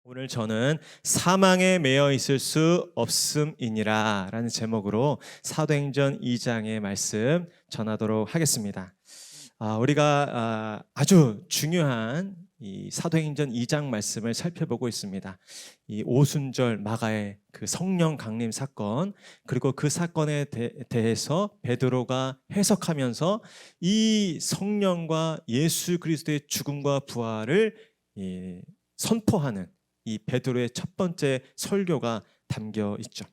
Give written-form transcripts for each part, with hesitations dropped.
오늘 저는 사망에 매여 있을 수 없음이니라 라는 제목으로 사도행전 2장의 말씀 전하도록 하겠습니다. 우리가 아주 중요한 이 사도행전 2장 말씀을 살펴보고 있습니다. 이 오순절 마가의 그 성령 강림 사건, 그리고 그 사건에 대해서 베드로가 해석하면서 이 성령과 예수 그리스도의 죽음과 부활을 선포하는 이 베드로의 첫 번째 설교가 담겨 있죠.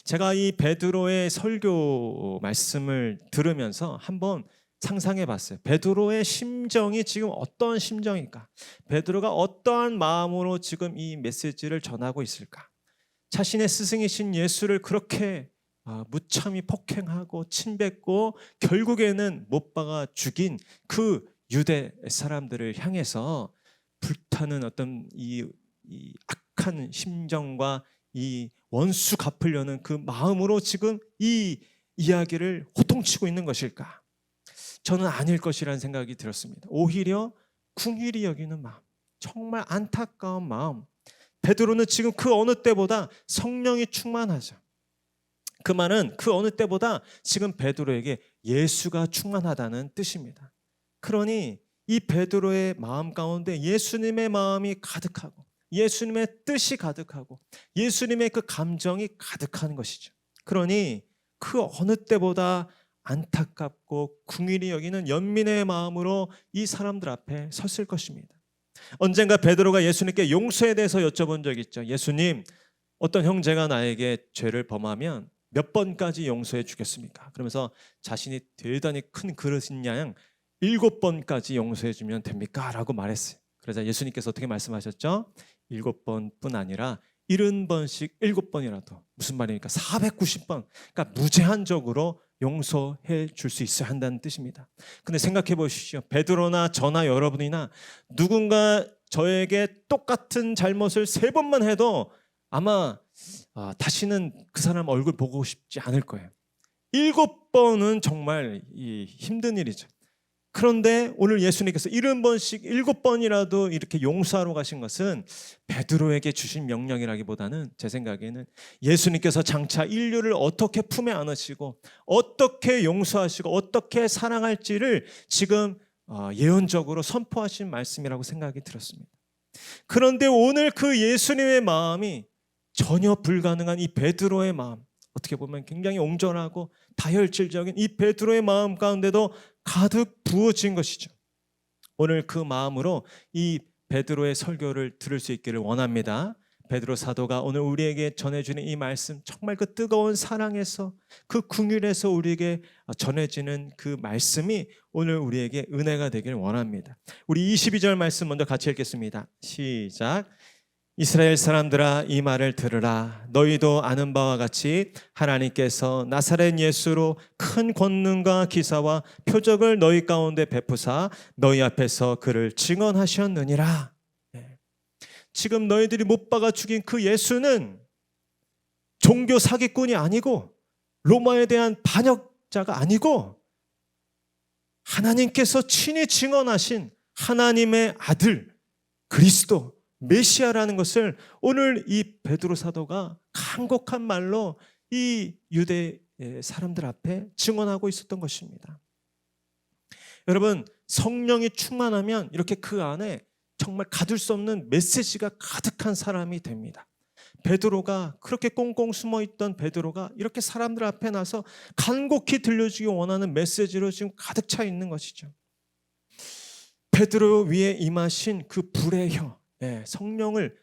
제가 이 베드로의 설교 말씀을 들으면서 한번 상상해 봤어요. 베드로의 심정이 지금 어떤 심정일까? 베드로가 어떠한 마음으로 지금 이 메시지를 전하고 있을까? 자신의 스승이신 예수를 그렇게 무참히 폭행하고 침뱉고 결국에는 못 박아 죽인 그 유대 사람들을 향해서 불타는 어떤 이 악한 심정과 이 원수 갚으려는 그 마음으로 지금 이 이야기를 호통치고 있는 것일까? 저는 아닐 것이라는 생각이 들었습니다. 오히려 긍휼히 여기는 마음, 정말 안타까운 마음. 베드로는 지금 그 어느 때보다 성령이 충만하죠. 그 말은 그 어느 때보다 지금 베드로에게 예수가 충만하다는 뜻입니다. 그러니 이 베드로의 마음 가운데 예수님의 마음이 가득하고 예수님의 뜻이 가득하고 예수님의 그 감정이 가득한 것이죠. 그러니 그 어느 때보다 안타깝고 긍휼히 여기는 연민의 마음으로 이 사람들 앞에 섰을 것입니다. 언젠가 베드로가 예수님께 용서에 대해서 여쭤본 적이 있죠. 예수님, 어떤 형제가 나에게 죄를 범하면 몇 번까지 용서해 주겠습니까? 그러면서 자신이 대단히 큰 그릇인 양 7번까지 용서해 주면 됩니까? 라고 말했어요. 그러자 예수님께서 어떻게 말씀하셨죠? 7번뿐 아니라 70번씩 7번이라도, 무슨 말입니까? 490번. 그러니까 무제한적으로 용서해 줄 수 있어야 한다는 뜻입니다. 근데 생각해 보십시오. 베드로나 저나 여러분이나 누군가 저에게 똑같은 잘못을 3번만 해도 아마 다시는 그 사람 얼굴 보고 싶지 않을 거예요. 7번은 정말 힘든 일이죠. 그런데 오늘 예수님께서 70번씩 7번이라도 이렇게 용서하러 가신 것은 베드로에게 주신 명령이라기보다는 제 생각에는 예수님께서 장차 인류를 어떻게 품에 안으시고 어떻게 용서하시고 어떻게 사랑할지를 지금 예언적으로 선포하신 말씀이라고 생각이 들었습니다. 그런데 오늘 그 예수님의 마음이 전혀 불가능한 이 베드로의 마음, 어떻게 보면 굉장히 옹졸하고 다혈질적인 이 베드로의 마음 가운데도 가득 부어진 것이죠. 오늘 그 마음으로 이 베드로의 설교를 들을 수 있기를 원합니다. 베드로 사도가 오늘 우리에게 전해주는 이 말씀, 정말 그 뜨거운 사랑에서 그 긍휼에서 우리에게 전해지는 그 말씀이 오늘 우리에게 은혜가 되기를 원합니다. 우리 22절 말씀 먼저 같이 읽겠습니다. 시작. 이스라엘 사람들아, 이 말을 들으라. 너희도 아는 바와 같이 하나님께서 나사렛 예수로 큰 권능과 기사와 표적을 너희 가운데 베푸사 너희 앞에서 그를 증언하셨느니라. 지금 너희들이 못 박아 죽인 그 예수는 종교 사기꾼이 아니고 로마에 대한 반역자가 아니고 하나님께서 친히 증언하신 하나님의 아들 그리스도 메시아라는 것을 오늘 이 베드로 사도가 간곡한 말로 이 유대 사람들 앞에 증언하고 있었던 것입니다. 여러분, 성령이 충만하면 이렇게 그 안에 정말 가둘 수 없는 메시지가 가득한 사람이 됩니다. 베드로가 그렇게 꽁꽁 숨어있던 베드로가 이렇게 사람들 앞에 나서 간곡히 들려주기 원하는 메시지로 지금 가득 차 있는 것이죠. 베드로 위에 임하신 그 불의 혀, 성령을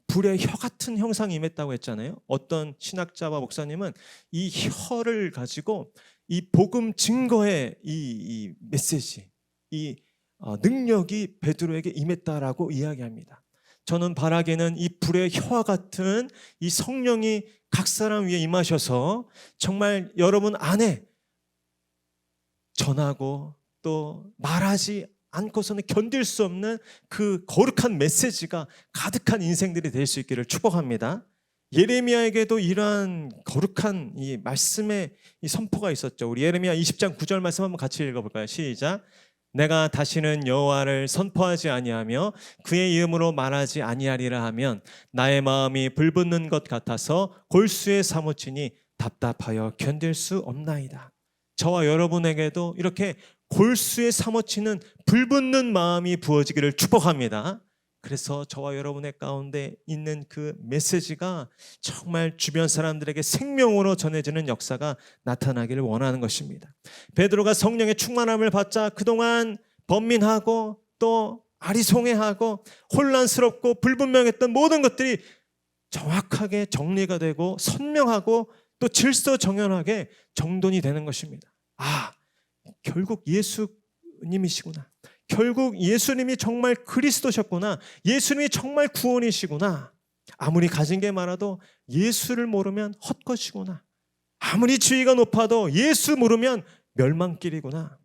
불의 혀 같은 형상이 임했다고 했잖아요. 어떤 신학자와 목사님은 이 혀를 가지고 이 복음 증거의 이 메시지, 이 능력이 베드로에게 임했다라고 이야기합니다. 저는 바라기는 이 불의 혀와 같은 이 성령이 각 사람 위에 임하셔서 정말 여러분 안에 전하고 또 말하지 않고서는 견딜 수 없는 그 거룩한 메시지가 가득한 인생들이 될 수 있기를 축복합니다. 예레미야에게도 이러한 거룩한 이 말씀의 이 선포가 있었죠. 우리 예레미야 20장 9절 말씀 한번 같이 읽어볼까요? 시작. 내가 다시는 여호와를 선포하지 아니하며 그의 이름으로 말하지 아니하리라 하면 나의 마음이 불붙는 것 같아서 골수에 사무치니 답답하여 견딜 수 없나이다. 저와 여러분에게도 이렇게 골수에 사무치는 불붙는 마음이 부어지기를 축복합니다. 그래서 저와 여러분의 가운데 있는 그 메시지가 정말 주변 사람들에게 생명으로 전해지는 역사가 나타나기를 원하는 것입니다. 베드로가 성령의 충만함을 받자 그동안 번민하고 또 아리송해하고 혼란스럽고 불분명했던 모든 것들이 정확하게 정리가 되고 선명하고 또 질서정연하게 정돈이 되는 것입니다. 아, 결국 예수님이시구나. 결국 예수님이 정말 그리스도셨구나. 예수님이 정말 구원이시구나. 아무리 가진 게 많아도 예수를 모르면 헛것이구나. 아무리 지위가 높아도 예수 모르면 멸망길이구나.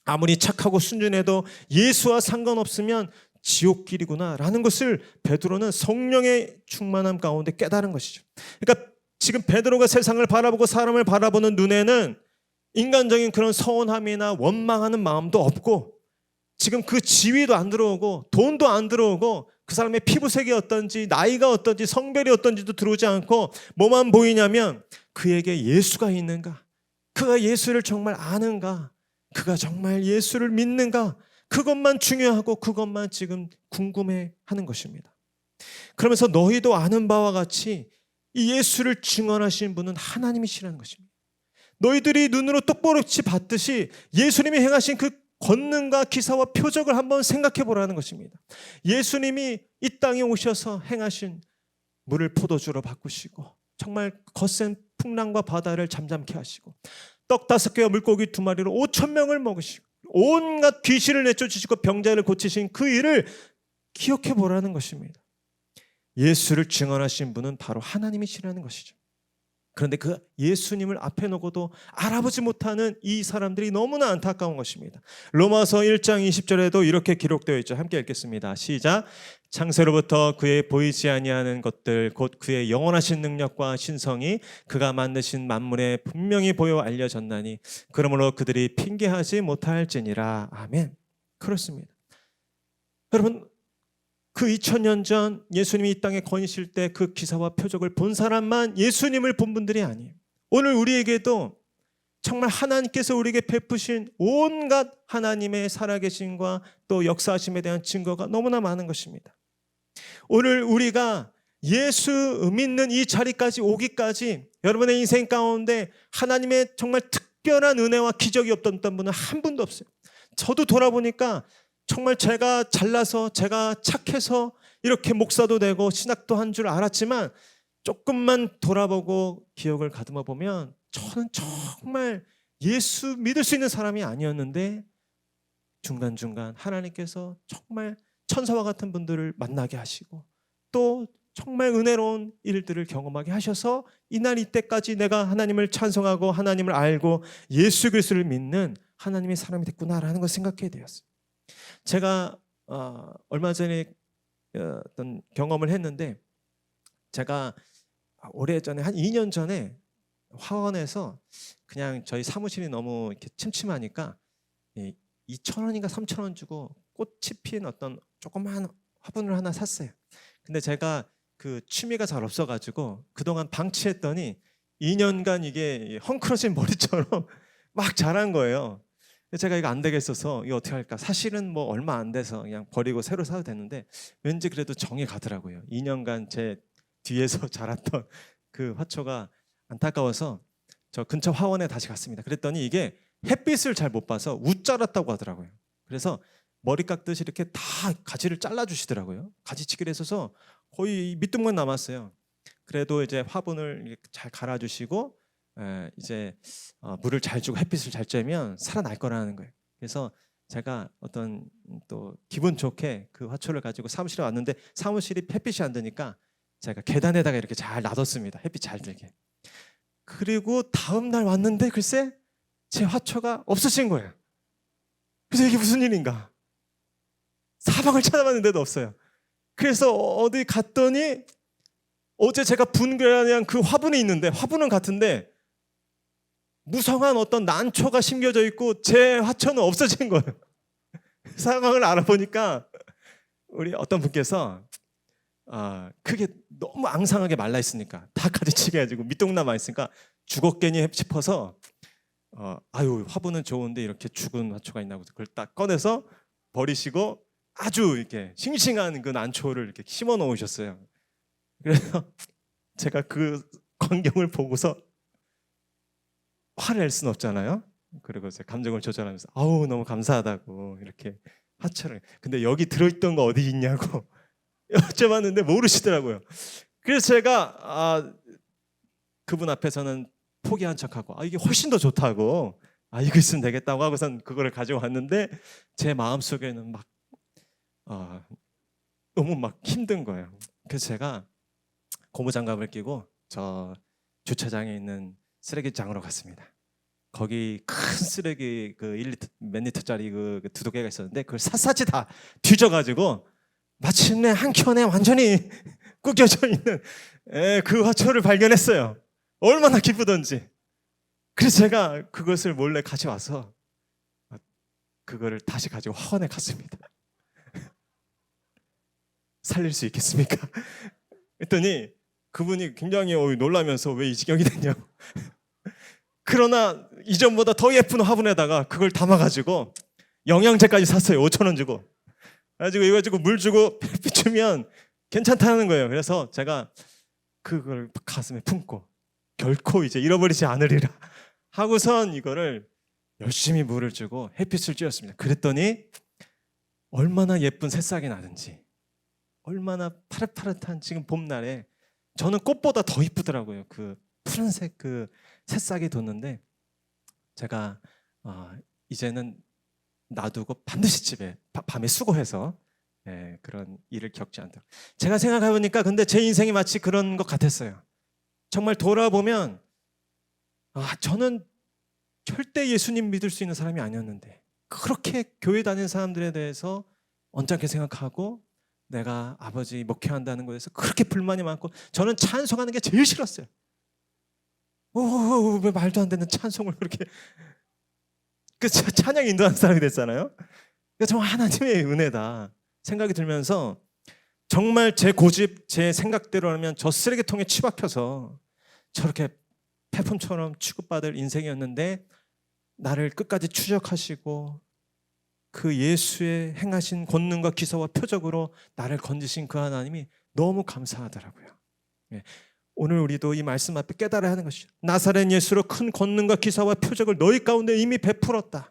아무리 착하고 순진해도 예수와 상관없으면 지옥길이구나 라는 것을 베드로는 성령의 충만함 가운데 깨달은 것이죠. 그러니까 지금 베드로가 세상을 바라보고 사람을 바라보는 눈에는 인간적인 그런 서운함이나 원망하는 마음도 없고 지금 그 지위도 안 들어오고 돈도 안 들어오고 그 사람의 피부색이 어떤지 나이가 어떤지 성별이 어떤지도 들어오지 않고 뭐만 보이냐면 그에게 예수가 있는가, 그가 예수를 정말 아는가, 그가 정말 예수를 믿는가, 그것만 중요하고 그것만 지금 궁금해하는 것입니다. 그러면서 너희도 아는 바와 같이 이 예수를 증언하신 분은 하나님이시라는 것입니다. 너희들이 눈으로 똑바로치 봤듯이 예수님이 행하신 그 권능과 기사와 표적을 한번 생각해 보라는 것입니다. 예수님이 이 땅에 오셔서 행하신 물을 포도주로 바꾸시고 정말 거센 풍랑과 바다를 잠잠케 하시고 떡 5개와 물고기 2마리로 5,000명을 먹으시고 온갖 귀신을 내쫓으시고 병자를 고치신 그 일을 기억해 보라는 것입니다. 예수를 증언하신 분은 바로 하나님이시라는 것이죠. 그런데 그 예수님을 앞에 놓고도 알아보지 못하는 이 사람들이 너무나 안타까운 것입니다. 로마서 1장 20절에도 이렇게 기록되어 있죠. 함께 읽겠습니다. 시작. 창세로부터 그의 보이지 아니하는 것들 곧 그의 영원하신 능력과 신성이 그가 만드신 만물에 분명히 보여 알려졌나니 그러므로 그들이 핑계하지 못할지니라. 아멘. 그렇습니다. 여러분, 그 2000년 전 예수님이 이 땅에 거니실 때 그 기사와 표적을 본 사람만 예수님을 본 분들이 아니에요. 오늘 우리에게도 정말 하나님께서 우리에게 베푸신 온갖 하나님의 살아계심과 또 역사하심에 대한 증거가 너무나 많은 것입니다. 오늘 우리가 예수 믿는 이 자리까지 오기까지 여러분의 인생 가운데 하나님의 정말 특별한 은혜와 기적이 없던 분은 한 분도 없어요. 저도 돌아보니까 정말 제가 잘나서 제가 착해서 이렇게 목사도 되고 신학도 한 줄 알았지만 조금만 돌아보고 기억을 가듬어 보면 저는 정말 예수 믿을 수 있는 사람이 아니었는데 중간중간 하나님께서 정말 천사와 같은 분들을 만나게 하시고 또 정말 은혜로운 일들을 경험하게 하셔서 이날 이때까지 내가 하나님을 찬송하고 하나님을 알고 예수 그리스도를 믿는 하나님의 사람이 됐구나라는 걸 생각하게 되었어요. 제가 얼마 전에 어떤 경험을 했는데 제가 오래전에 한 2년 전에 화원에서 그냥 저희 사무실이 너무 이렇게 침침하니까 2,000원인가 3,000원 주고 꽃이 핀 어떤 조그마한 화분을 하나 샀어요. 근데 제가 그 취미가 잘 없어가지고 그동안 방치했더니 2년간 이게 헝클어진 머리처럼 막 자란 거예요. 제가 이거 안 되겠어서 이거 어떻게 할까? 사실은 뭐 얼마 안 돼서 그냥 버리고 새로 사도 되는데 왠지 그래도 정이 가더라고요. 2년간 제 뒤에서 자랐던 그 화초가 안타까워서 저 근처 화원에 다시 갔습니다. 그랬더니 이게 햇빛을 잘 못 봐서 웃자랐다고 하더라고요. 그래서 머리 깎듯이 이렇게 다 가지를 잘라주시더라고요. 가지치기를 했어서 거의 밑둥만 남았어요. 그래도 이제 화분을 잘 갈아주시고 이제 물을 잘 주고 햇빛을 잘 쬐면 살아날 거라는 거예요. 그래서 제가 어떤 또 기분 좋게 그 화초를 가지고 사무실에 왔는데 사무실이 햇빛이 안 드니까 제가 계단에다가 이렇게 잘 놔뒀습니다. 햇빛 잘 들게. 그리고 다음 날 왔는데 글쎄 제 화초가 없어진 거예요. 그래서 이게 무슨 일인가? 사방을 찾아봤는데도 없어요. 그래서 어디 갔더니 어제 제가 분별한 그 화분이 있는데 화분은 같은데 무성한 어떤 난초가 심겨져 있고 제 화초는 없어진 거예요. 상황을 알아보니까 우리 어떤 분께서 그게 너무 앙상하게 말라 있으니까 다 가지치기 해가지고 밑동남아 있으니까 죽었겠니 싶어서 아유 화분은 좋은데 이렇게 죽은 화초가 있나 보다. 그걸 딱 꺼내서 버리시고 아주 이렇게 싱싱한 그 난초를 이렇게 심어 놓으셨어요. 그래서 제가 그 광경을 보고서 화를 낼 수는 없잖아요. 그리고 제 감정을 조절하면서 아우 너무 감사하다고 이렇게 화초를. 근데 여기 들어있던 거 어디 있냐고 여쭤봤는데 모르시더라고요. 그래서 제가 그분 앞에서는 포기한 척하고 이게 훨씬 더 좋다고 이거 있으면 되겠다고 하고선 그거를 가지고 왔는데 제 마음속에는 막 너무 막 힘든 거예요. 그래서 제가 고무장갑을 끼고 저 주차장에 있는 쓰레기장으로 갔습니다. 거기 큰 쓰레기 그 1리터 몇 리터짜리 그 두둑개가 있었는데 그걸 샅샅이 다 뒤져가지고 마침내 한 켠에 완전히 구겨져 있는 그 화초를 발견했어요. 얼마나 기쁘던지. 그래서 제가 그것을 몰래 가져와서 그거를 다시 가지고 화원에 갔습니다. 살릴 수 있겠습니까? 했더니 그분이 굉장히 놀라면서 왜 이 지경이 됐냐고. 그러나 이전보다 더 예쁜 화분에다가 그걸 담아가지고 영양제까지 샀어요. 5,000원 주고. 그래가지고 이거 주고 물 주고 비추면 괜찮다는 거예요. 그래서 제가 그걸 가슴에 품고 결코 이제 잃어버리지 않으리라 하고선 이거를 열심히 물을 주고 햇빛을 쬐었습니다. 그랬더니 얼마나 예쁜 새싹이 나든지 얼마나 파릇파릇한 지금 봄날에 저는 꽃보다 더 이쁘더라고요. 그 푸른색 그 새싹이 돋는데 제가 이제는 놔두고 반드시 집에 밤에 수고해서 그런 일을 겪지 않도록. 제가 생각해보니까 근데 제 인생이 마치 그런 것 같았어요. 정말 돌아보면 저는 절대 예수님 믿을 수 있는 사람이 아니었는데 그렇게 교회 다니는 사람들에 대해서 언짢게 생각하고 내가 아버지 목회한다는 것에서 그렇게 불만이 많고 저는 찬송하는 게 제일 싫었어요. 왜 말도 안 되는 찬송을 그렇게 그 찬양 인도하는 사람이 됐잖아요. 그러니까 정말 하나님의 은혜다 생각이 들면서 정말 제 고집, 제 생각대로 하면 저 쓰레기통에 치박혀서 저렇게 폐품처럼 취급받을 인생이었는데 나를 끝까지 추적하시고 그 예수의 행하신 권능과 기사와 표적으로 나를 건지신 그 하나님이 너무 감사하더라고요. 오늘 우리도 이 말씀 앞에 깨달아야 하는 것이죠. 나사렛 예수로 큰 권능과 기사와 표적을 너희 가운데 이미 베풀었다.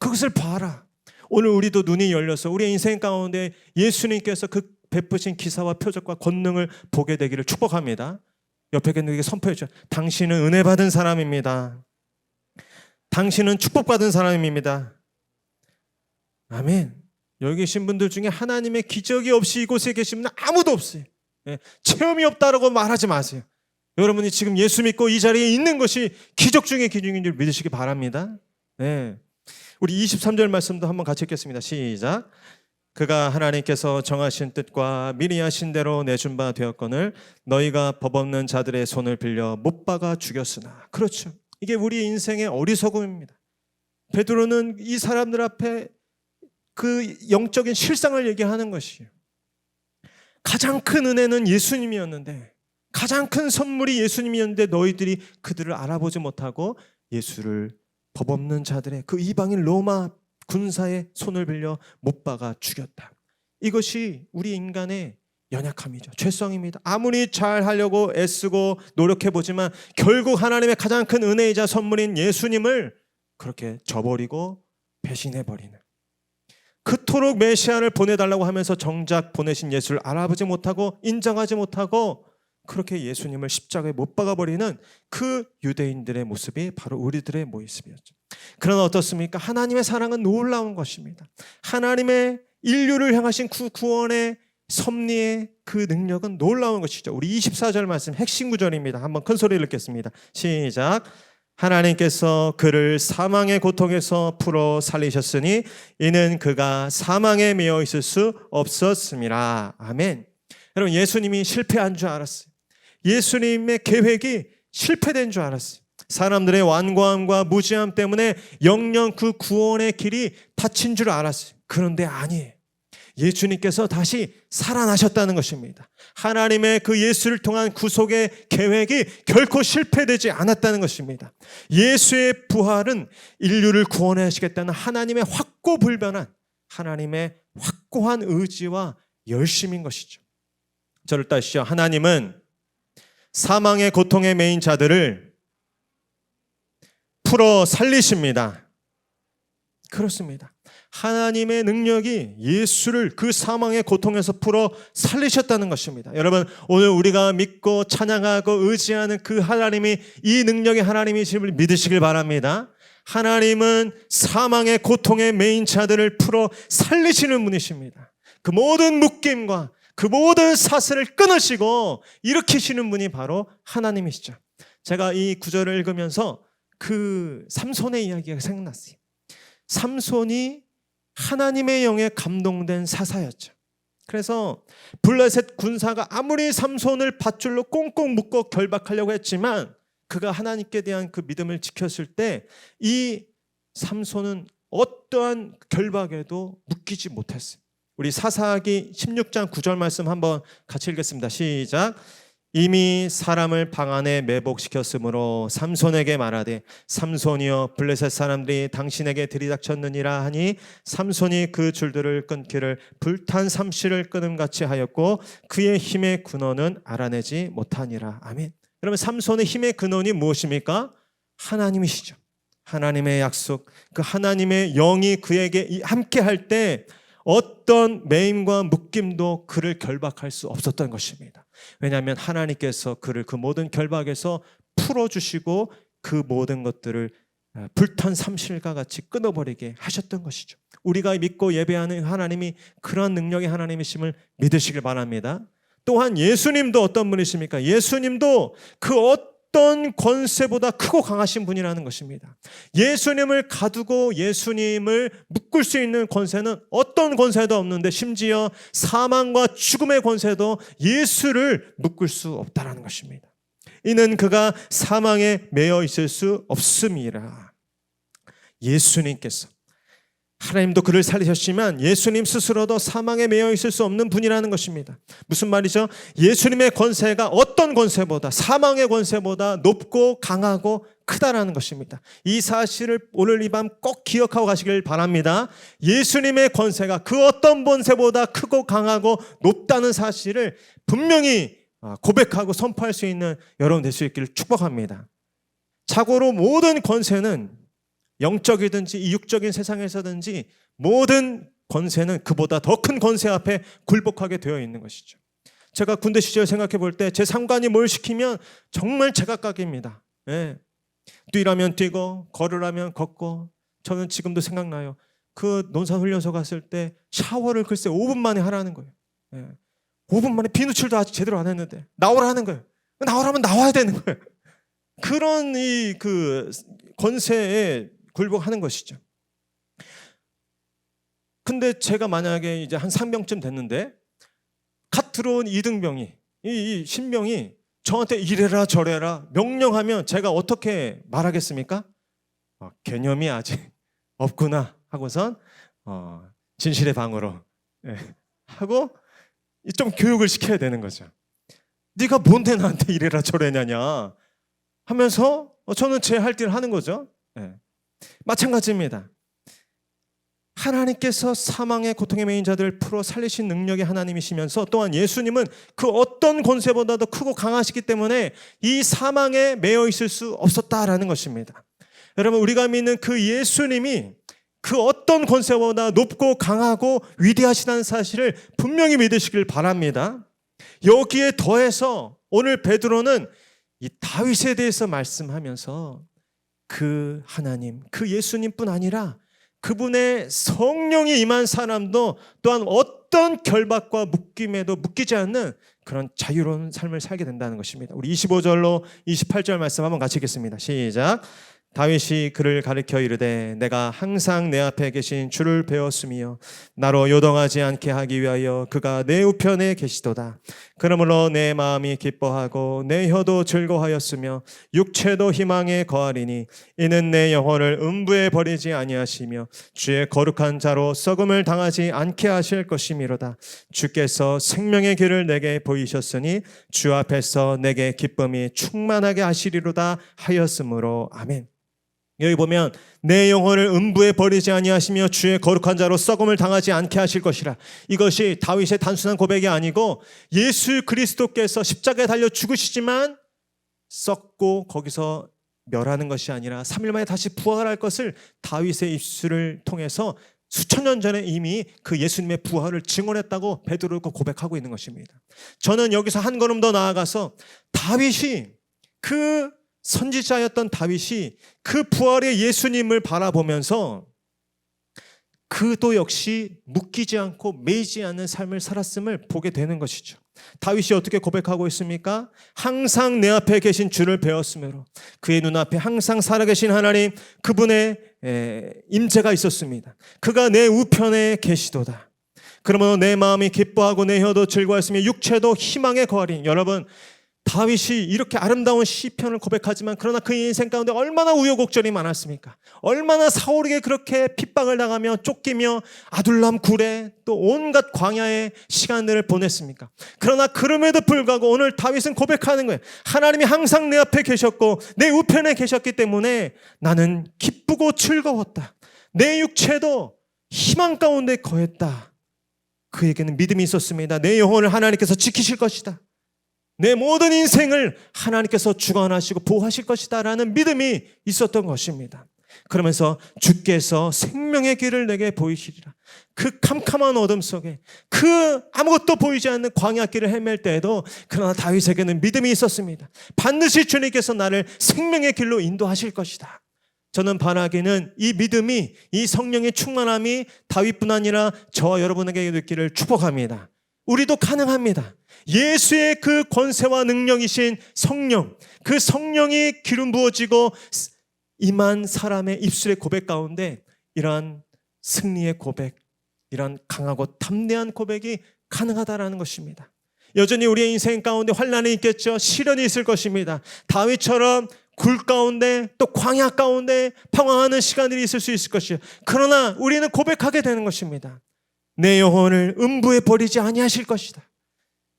그것을 봐라. 오늘 우리도 눈이 열려서 우리의 인생 가운데 예수님께서 그 베푸신 기사와 표적과 권능을 보게 되기를 축복합니다. 옆에 계신 분에게 선포해 주세요. 당신은 은혜 받은 사람입니다. 당신은 축복받은 사람입니다. 아멘. 여기 계신 분들 중에 하나님의 기적이 없이 이곳에 계신 분은 아무도 없어요. 체험이 없다라고 말하지 마세요. 여러분이 지금 예수 믿고 이 자리에 있는 것이 기적 중의 기적인 줄 믿으시기 바랍니다. 우리 23절 말씀도 한번 같이 읽겠습니다. 시작. 그가 하나님께서 정하신 뜻과 미리 하신 대로 내준 바 되었거늘 너희가 법 없는 자들의 손을 빌려 못 박아 죽였으나. 그렇죠. 이게 우리 인생의 어리석음입니다. 베드로는 이 사람들 앞에 그 영적인 실상을 얘기하는 것이에요. 가장 큰 은혜는 예수님이었는데 가장 큰 선물이 예수님이었는데 너희들이 그들을 알아보지 못하고 예수를 법 없는 자들의 그 이방인 로마 군사의 손을 빌려 못 박아 죽였다. 이것이 우리 인간의 연약함이죠. 죄성입니다. 아무리 잘 하려고 애쓰고 노력해보지만 결국 하나님의 가장 큰 은혜이자 선물인 예수님을 그렇게 저버리고 배신해버리는, 그토록 메시아를 보내달라고 하면서 정작 보내신 예수를 알아보지 못하고 인정하지 못하고 그렇게 예수님을 십자가에 못 박아버리는 그 유대인들의 모습이 바로 우리들의 모습이었죠. 그러나 어떻습니까? 하나님의 사랑은 놀라운 것입니다. 하나님의 인류를 향하신 구원의 섭리의 그 능력은 놀라운 것이죠. 우리 24절 말씀 핵심 구절입니다. 한번 큰 소리를 읽겠습니다. 시작. 하나님께서 그를 사망의 고통에서 풀어 살리셨으니 이는 그가 사망에 매여 있을 수 없었음이라. 아멘. 여러분, 예수님이 실패한 줄 알았어요. 예수님의 계획이 실패된 줄 알았어요. 사람들의 완고함과 무지함 때문에 영영 그 구원의 길이 닫힌 줄 알았어요. 그런데 아니에요. 예수님께서 다시 살아나셨다는 것입니다. 하나님의 그 예수를 통한 구속의 계획이 결코 실패되지 않았다는 것입니다. 예수의 부활은 인류를 구원하시겠다는 하나님의 확고불변한 하나님의 확고한 의지와 열심인 것이죠. 저를 따시죠. 하나님은 사망의 고통에 매인 자들을 풀어 살리십니다. 그렇습니다. 하나님의 능력이 예수를 그 사망의 고통에서 풀어 살리셨다는 것입니다. 여러분, 오늘 우리가 믿고 찬양하고 의지하는 그 하나님이 이 능력의 하나님이심을 믿으시길 바랍니다. 하나님은 사망의 고통에 매인 자들을 풀어 살리시는 분이십니다. 그 모든 묶임과 그 모든 사슬을 끊으시고 일으키시는 분이 바로 하나님이시죠. 제가 이 구절을 읽으면서 그 삼손의 이야기가 생각났어요. 삼손이 하나님의 영에 감동된 사사였죠. 그래서 블레셋 군사가 아무리 삼손을 밧줄로 꽁꽁 묶어 결박하려고 했지만 그가 하나님께 대한 그 믿음을 지켰을 때 이 삼손은 어떠한 결박에도 묶이지 못했어요. 우리 사사기 16장 9절 말씀 한번 같이 읽겠습니다. 시작. 이미 사람을 방 안에 매복시켰으므로 삼손에게 말하되 삼손이여 블레셋 사람들이 당신에게 들이닥쳤느니라 하니 삼손이 그 줄들을 끊기를 불탄 삼시를 끊음같이 하였고 그의 힘의 근원은 알아내지 못하니라. 아멘. 그러면 삼손의 힘의 근원이 무엇입니까? 하나님이시죠. 하나님의 약속, 그 하나님의 영이 그에게 함께 할 때 어떤 매임과 묶임도 그를 결박할 수 없었던 것입니다. 왜냐하면 하나님께서 그를 그 모든 결박에서 풀어주시고 그 모든 것들을 불탄 삼실과 같이 끊어버리게 하셨던 것이죠. 우리가 믿고 예배하는 하나님이 그런 능력의 하나님이심을 믿으시길 바랍니다. 또한 예수님도 어떤 분이십니까? 예수님도 그 어떤 권세보다 크고 강하신 분이라는 것입니다. 예수님을 가두고 예수님을 묶을 수 있는 권세는 어떤 권세도 없는데 심지어 사망과 죽음의 권세도 예수를 묶을 수 없다는 것입니다. 이는 그가 사망에 매여 있을 수 없음이라. 예수님께서 하나님도 그를 살리셨지만 예수님 스스로도 사망에 매여 있을 수 없는 분이라는 것입니다. 무슨 말이죠? 예수님의 권세가 어떤 권세보다, 사망의 권세보다 높고 강하고 크다라는 것입니다. 이 사실을 오늘 이 밤 꼭 기억하고 가시길 바랍니다. 예수님의 권세가 그 어떤 권세보다 크고 강하고 높다는 사실을 분명히 고백하고 선포할 수 있는 여러분 될 수 있기를 축복합니다. 자고로 모든 권세는 영적이든지 이 육적인 세상에서든지 모든 권세는 그보다 더 큰 권세 앞에 굴복하게 되어 있는 것이죠. 제가 군대 시절 생각해 볼 때 제 상관이 뭘 시키면 정말 제각각입니다. 예. 뛰라면 뛰고 걸으라면 걷고. 저는 지금도 생각나요. 그 논산훈련소 갔을 때 샤워를 글쎄 5분 만에 하라는 거예요. 예. 5분 만에 비누칠도 아직 제대로 안 했는데 나오라는 거예요. 나오라면 나와야 되는 거예요. 그런 이 그 권세에 굴복하는 것이죠. 근데 제가 만약에 이제 한 상병쯤 됐는데 갓 들어온 이등병이 이 신병이 저한테 이래라 저래라 명령하면 제가 어떻게 말하겠습니까? 개념이 아직 없구나 하고선 진실의 방으로 하고 좀 교육을 시켜야 되는 거죠. 네가 뭔데 나한테 이래라 저래냐냐 하면서 저는 제 할 일을 하는 거죠. 마찬가지입니다. 하나님께서 사망의 고통에 매인 자들을 풀어 살리신 능력의 하나님이시면서 또한 예수님은 그 어떤 권세보다도 크고 강하시기 때문에 이 사망에 매여 있을 수 없었다라는 것입니다. 여러분, 우리가 믿는 그 예수님이 그 어떤 권세보다 높고 강하고 위대하시다는 사실을 분명히 믿으시길 바랍니다. 여기에 더해서 오늘 베드로는 이 다윗에 대해서 말씀하면서 그 하나님, 그 예수님뿐 아니라 그분의 성령이 임한 사람도 또한 어떤 결박과 묶임에도 묶이지 않는 그런 자유로운 삶을 살게 된다는 것입니다. 우리 25절로 28절 말씀 한번 같이 읽겠습니다. 시작. 다윗이 그를 가리켜 이르되 내가 항상 내 앞에 계신 주를 배웠으며 나로 요동하지 않게 하기 위하여 그가 내 우편에 계시도다. 그러므로 내 마음이 기뻐하고 내 혀도 즐거워하였으며 육체도 희망에 거하리니 이는 내 영혼을 음부에 버리지 아니하시며 주의 거룩한 자로 썩음을 당하지 않게 하실 것이미로다. 주께서 생명의 길을 내게 보이셨으니 주 앞에서 내게 기쁨이 충만하게 하시리로다 하였으므로 아멘. 여기 보면 내 영혼을 음부에 버리지 아니하시며 주의 거룩한 자로 썩음을 당하지 않게 하실 것이라. 이것이 다윗의 단순한 고백이 아니고 예수 그리스도께서 십자가에 달려 죽으시지만 썩고 거기서 멸하는 것이 아니라 3일 만에 다시 부활할 것을 다윗의 입술을 통해서 수천 년 전에 이미 그 예수님의 부활을 증언했다고 베드로가 고백하고 있는 것입니다. 저는 여기서 한 걸음 더 나아가서 다윗이 그 선지자였던 다윗이 그 부활의 예수님을 바라보면서 그도 역시 묶이지 않고 매이지 않는 삶을 살았음을 보게 되는 것이죠. 다윗이 어떻게 고백하고 있습니까? 항상 내 앞에 계신 주를 배웠으므로 그의 눈앞에 항상 살아계신 하나님 그분의 임재가 있었습니다. 그가 내 우편에 계시도다. 그러면 내 마음이 기뻐하고 내 혀도 즐거워했으며 육체도 희망에 거하리니. 여러분, 다윗이 이렇게 아름다운 시편을 고백하지만 그러나 그의 인생 가운데 얼마나 우여곡절이 많았습니까? 얼마나 사울에게 그렇게 핍박을 당하며 쫓기며 아둘람 굴에 또 온갖 광야의 시간들을 보냈습니까? 그러나 그럼에도 불구하고 오늘 다윗은 고백하는 거예요. 하나님이 항상 내 앞에 계셨고 내 우편에 계셨기 때문에 나는 기쁘고 즐거웠다. 내 육체도 희망 가운데 거했다. 그에게는 믿음이 있었습니다. 내 영혼을 하나님께서 지키실 것이다. 내 모든 인생을 하나님께서 주관하시고 보호하실 것이다 라는 믿음이 있었던 것입니다. 그러면서 주께서 생명의 길을 내게 보이시리라. 그 캄캄한 어둠 속에 그 아무것도 보이지 않는 광야길을 헤맬 때에도 그러나 다윗에게는 믿음이 있었습니다. 반드시 주님께서 나를 생명의 길로 인도하실 것이다. 저는 바라기는 이 믿음이, 이 성령의 충만함이 다윗뿐 아니라 저와 여러분에게 있기를 축복합니다. 우리도 가능합니다. 예수의 그 권세와 능력이신 성령, 그 성령이 기름 부어지고 임한 사람의 입술의 고백 가운데 이러한 승리의 고백, 이러한 강하고 담대한 고백이 가능하다라는 것입니다. 여전히 우리의 인생 가운데 환난이 있겠죠. 시련이 있을 것입니다. 다윗처럼 굴 가운데 또 광야 가운데 방황하는 시간들이 있을 수 있을 것이에요. 그러나 우리는 고백하게 되는 것입니다. 내 영혼을 음부에 버리지 아니하실 것이다.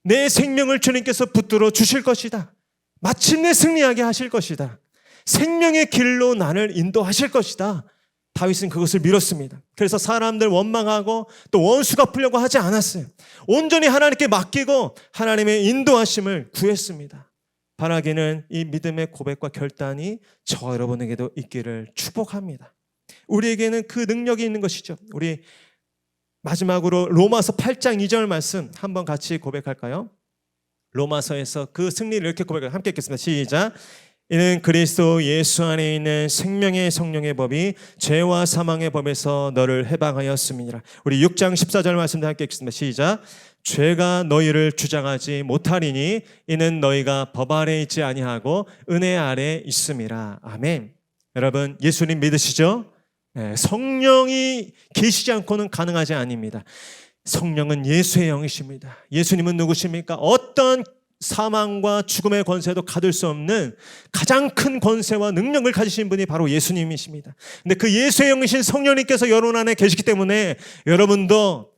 내 생명을 주님께서 붙들어 주실 것이다. 마침내 승리하게 하실 것이다. 생명의 길로 나를 인도하실 것이다. 다윗은 그것을 믿었습니다. 그래서 사람들 원망하고 또 원수 갚으려고 하지 않았어요. 온전히 하나님께 맡기고 하나님의 인도하심을 구했습니다. 바라기는 이 믿음의 고백과 결단이 저와 여러분에게도 있기를 축복합니다. 우리에게는 그 능력이 있는 것이죠. 우리 마지막으로 로마서 8장 2절 말씀 한번 같이 고백할까요? 로마서에서 그 승리를 이렇게 고백을 함께 읽겠습니다. 시작. 이는 그리스도 예수 안에 있는 생명의 성령의 법이 죄와 사망의 법에서 너를 해방하였음이니라. 우리 6장 14절 말씀도 함께 읽겠습니다. 시작. 죄가 너희를 주장하지 못하리니 이는 너희가 법 아래 있지 아니하고 은혜 아래 있음이라. 아멘. 여러분, 예수님 믿으시죠? 성령이 계시지 않고는 가능하지 아닙니다. 성령은 예수의 영이십니다. 예수님은 누구십니까? 어떤 사망과 죽음의 권세도 가둘 수 없는 가장 큰 권세와 능력을 가지신 분이 바로 예수님이십니다. 근데 그 예수의 영이신 성령님께서 여러분 안에 계시기 때문에 여러분도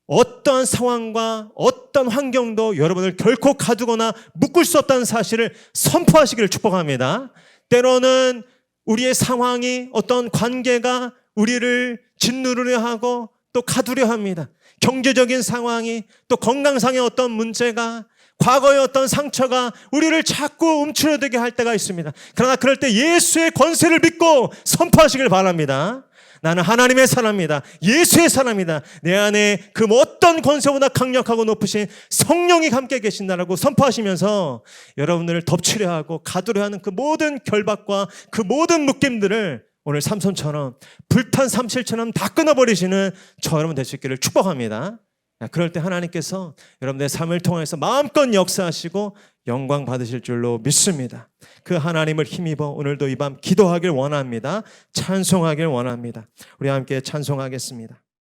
어떠한 상황과 어떤 환경도 여러분을 결코 가두거나 묶을 수 없다는 사실을 선포하시기를 축복합니다. 때로는 우리의 상황이, 어떤 관계가 우리를 짓누르려 하고 또 가두려 합니다. 경제적인 상황이, 또 건강상의 어떤 문제가, 과거의 어떤 상처가 우리를 자꾸 움츠러들게 할 때가 있습니다. 그러나 그럴 때 예수의 권세를 믿고 선포하시길 바랍니다. 나는 하나님의 사람이다. 예수의 사람이다. 내 안에 그 어떤 권세보다 강력하고 높으신 성령이 함께 계신다라고 선포하시면서 여러분들을 덮치려 하고 가두려 하는 그 모든 결박과 그 모든 묶임들을 오늘 삼손처럼 불탄 삼실처럼 다 끊어버리시는 저 여러분 될 수 있기를 축복합니다. 그럴 때 하나님께서 여러분들의 삶을 통해서 마음껏 역사하시고 영광 받으실 줄로 믿습니다. 그 하나님을 힘입어 오늘도 이 밤 기도하길 원합니다. 찬송하길 원합니다. 우리 함께 찬송하겠습니다.